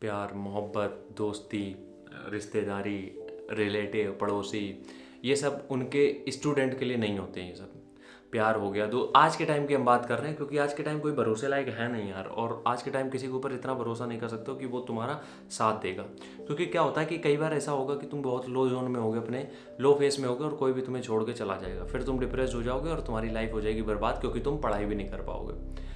प्यार, मोहब्बत, दोस्ती, रिश्तेदारी, रिलेटिव, पड़ोसी, ये सब उनके स्टूडेंट के लिए नहीं होते हैं। ये सब प्यार हो गया। तो आज के टाइम की हम बात कर रहे हैं, क्योंकि आज के टाइम कोई भरोसे लायक है नहीं यार। और आज के टाइम किसी के ऊपर इतना भरोसा नहीं कर सकते हो कि वो तुम्हारा साथ देगा। क्योंकि क्या होता है कि कई बार ऐसा होगा कि तुम बहुत लो जोन में होगे, अपने लो फेस में होगे, और कोई भी तुम्हें छोड़ के चला जाएगा। फिर तुम डिप्रेस हो जाओगे और तुम्हारी लाइफ हो जाएगी बर्बाद, क्योंकि तुम पढ़ाई भी नहीं कर पाओगे।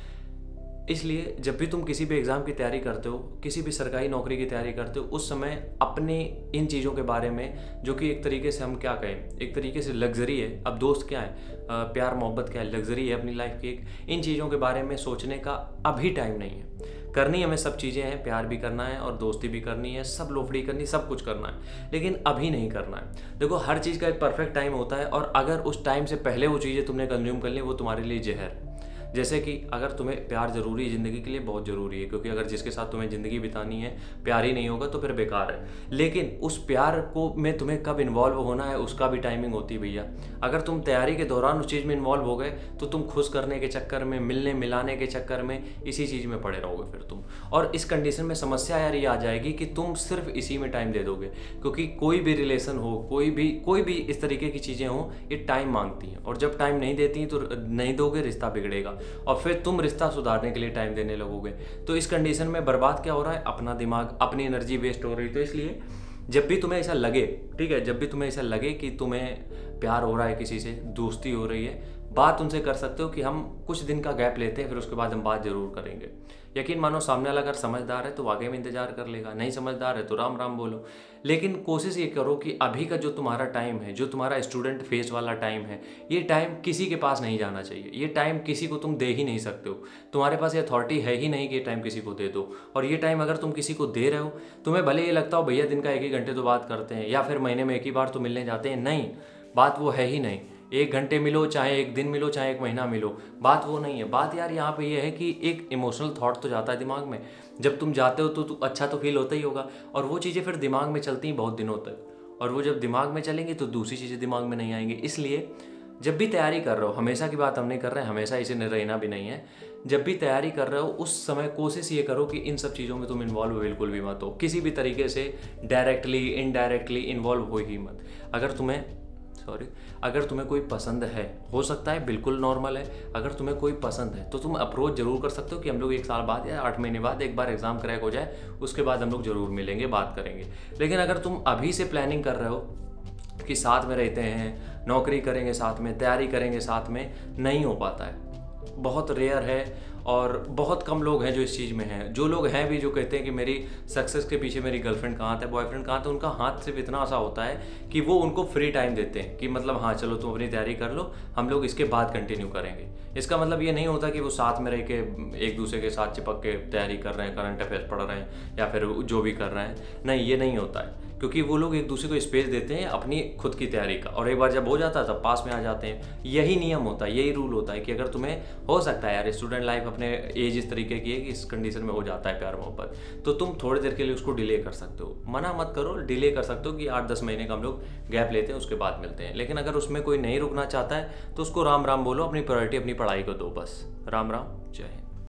इसलिए जब भी तुम किसी भी एग्ज़ाम की तैयारी करते हो, किसी भी सरकारी नौकरी की तैयारी करते हो, उस समय अपने इन चीज़ों के बारे में, जो कि एक तरीके से हम क्या कहें, एक तरीके से लग्जरी है। अब दोस्त क्या है, प्यार मोहब्बत क्या है, लग्जरी है अपनी लाइफ की एक। इन चीज़ों के बारे में सोचने का अभी टाइम नहीं है। करनी हमें सब चीज़ें हैं, प्यार भी करना है और दोस्ती भी करनी है, सब लोफड़ी करनी, सब कुछ करना है, लेकिन अभी नहीं करना है। देखो, हर चीज़ का एक परफेक्ट टाइम होता है, और अगर उस टाइम से पहले वो चीज़ें तुमने कंज्यूम कर ली, वो तुम्हारे लिए जहर है। जैसे कि अगर तुम्हें प्यार ज़रूरी है ज़िंदगी के लिए, बहुत ज़रूरी है, क्योंकि अगर जिसके साथ तुम्हें ज़िंदगी बितानी है प्यार ही नहीं होगा तो फिर बेकार है। लेकिन उस प्यार को में तुम्हें कब इन्वॉल्व होना है, उसका भी टाइमिंग होती है भैया। अगर तुम तैयारी के दौरान उस चीज़ में इन्वॉल्व हो गए तो तुम खुश करने के चक्कर में, मिलने मिलाने के चक्कर में, इसी चीज़ में पड़े रहोगे फिर तुम। और इस कंडीशन में समस्या यार ये आ जाएगी कि तुम सिर्फ इसी में टाइम दे दोगे। क्योंकि कोई भी रिलेशन हो, कोई भी इस तरीके की चीज़ें हो, ये टाइम मांगती हैं, और जब टाइम नहीं देती तो नहीं दोगे, रिश्ता बिगड़ेगा, और फिर तुम रिश्ता सुधारने के लिए टाइम देने लगोगे। तो इस कंडीशन में बर्बाद क्या हो रहा है, अपना दिमाग, अपनी एनर्जी वेस्ट हो रही है। तो इसलिए जब भी तुम्हें ऐसा लगे, ठीक है, जब भी तुम्हें ऐसा लगे कि तुम्हें प्यार हो रहा है किसी से, दोस्ती हो रही है, बात उनसे कर सकते हो कि हम कुछ दिन का गैप लेते हैं, फिर उसके बाद हम बात ज़रूर करेंगे। यकीन मानो, सामने वाला अगर समझदार है तो वाकई में इंतजार कर लेगा, नहीं समझदार है तो राम राम बोलो। लेकिन कोशिश ये करो कि अभी का जो तुम्हारा टाइम है, जो तुम्हारा स्टूडेंट फेस वाला टाइम है, ये टाइम किसी के पास नहीं जाना चाहिए। ये टाइम किसी को तुम दे ही नहीं सकते हो। तुम्हारे पास ये अथॉरिटी है ही नहीं कि ये टाइम किसी को दे दो। और ये टाइम अगर तुम किसी को दे रहे हो, तुम्हें भले ये लगता हो भैया दिन का 1 ही घंटे तो बात करते हैं, या फिर महीने में 1 ही बार तो मिलने जाते हैं, नहीं, बात वो है ही नहीं। 1 घंटे मिलो, चाहे 1 दिन मिलो, चाहे 1 महीना मिलो, बात वो नहीं है। बात यार यहाँ पे ये है कि एक इमोशनल थॉट तो जाता है दिमाग में। जब तुम जाते हो तो अच्छा तो फील होता ही होगा, और वो चीज़ें फिर दिमाग में चलती हैं बहुत दिनों तक, और वो जब दिमाग में चलेंगी तो दूसरी चीज़ें दिमाग में नहीं आएंगी। इसलिए जब भी तैयारी कर रहे हो, हमेशा की बात हम नहीं कर रहे हैं, हमेशा इसे रहना भी नहीं है, जब भी तैयारी कर रहे हो उस समय कोशिश ये करो कि इन सब चीज़ों में तुम इन्वॉल्व बिल्कुल भी मत हो, किसी भी तरीके से डायरेक्टली इनडायरेक्टली इन्वॉल्व हो ही मत। अगर तुम्हें कोई पसंद है, हो सकता है बिल्कुल नॉर्मल है, अगर तुम्हें कोई पसंद है तो तुम अप्रोच जरूर कर सकते हो कि हम लोग 1 साल बाद या 8 महीने बाद एक बार एग्ज़ाम क्रैक हो जाए, उसके बाद हम लोग ज़रूर मिलेंगे, बात करेंगे। लेकिन अगर तुम अभी से प्लानिंग कर रहे हो कि साथ में रहते हैं, नौकरी करेंगे साथ में, तैयारी करेंगे साथ में, नहीं हो पाता है, बहुत रेयर है, और बहुत कम लोग हैं जो इस चीज़ में हैं। जो लोग हैं भी, जो कहते हैं कि मेरी सक्सेस के पीछे मेरी गर्लफ्रेंड कहाँ है, बॉयफ्रेंड कहाँ है, तो उनका हाथ सिर्फ इतना सा होता है कि वो उनको फ्री टाइम देते हैं कि मतलब हाँ चलो तुम अपनी तैयारी कर लो, हम लोग इसके बाद कंटिन्यू करेंगे। इसका मतलब ये नहीं होता कि वो साथ में रह के एक दूसरे के साथ चिपक के तैयारी कर रहे हैं, करंट अफेयर्स पढ़ रहे हैं, या फिर जो भी कर रहे हैं, नहीं, ये नहीं होता है। क्योंकि वो लोग एक दूसरे को स्पेस देते हैं अपनी खुद की तैयारी का, और एक बार जब हो जाता है तब पास में आ जाते हैं। यही नियम होता है, यही रूल होता है कि अगर तुम्हें हो सकता है यार स्टूडेंट लाइफ अपने एज इस तरीके की है कि इस कंडीशन में हो जाता है प्यार मोहब्बत, तो तुम थोड़ी देर के लिए उसको डिले कर सकते हो। मना मत करो, डिले कर सकते हो कि 8-10 महीने का हम लोग गैप लेते हैं, उसके बाद मिलते हैं। लेकिन अगर उसमें कोई नहीं रुकना चाहता है तो उसको राम राम बोलो, अपनी प्रायोरिटी अपनी पढ़ाई को दो, बस। राम राम, जय हिंद।